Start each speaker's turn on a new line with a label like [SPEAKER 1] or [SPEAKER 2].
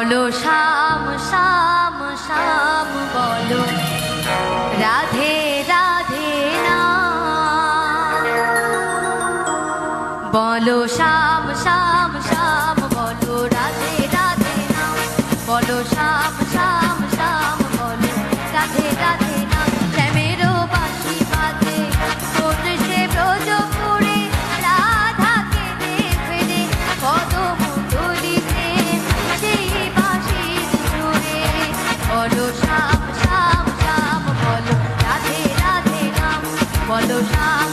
[SPEAKER 1] বলো শ্যাম শ্যাম শ্যাম বলো রাধে রাধে না বলো শ্যাম শ্যাম শ্যাম বলো রাধে রাধে না বলো শ্যাম শ্যাম শ্যাম বলো রাধে রাধে না শ্যামেরও বাঁশি বাজে কোন সে ব্রজপুরে রাধাকে দেখবে কদম তুলিতে সেই বাঁশির সুরে বলো শ্যাম শ্যাম শ্যাম বলো রাধে রাধে নাম বলো শ্যাম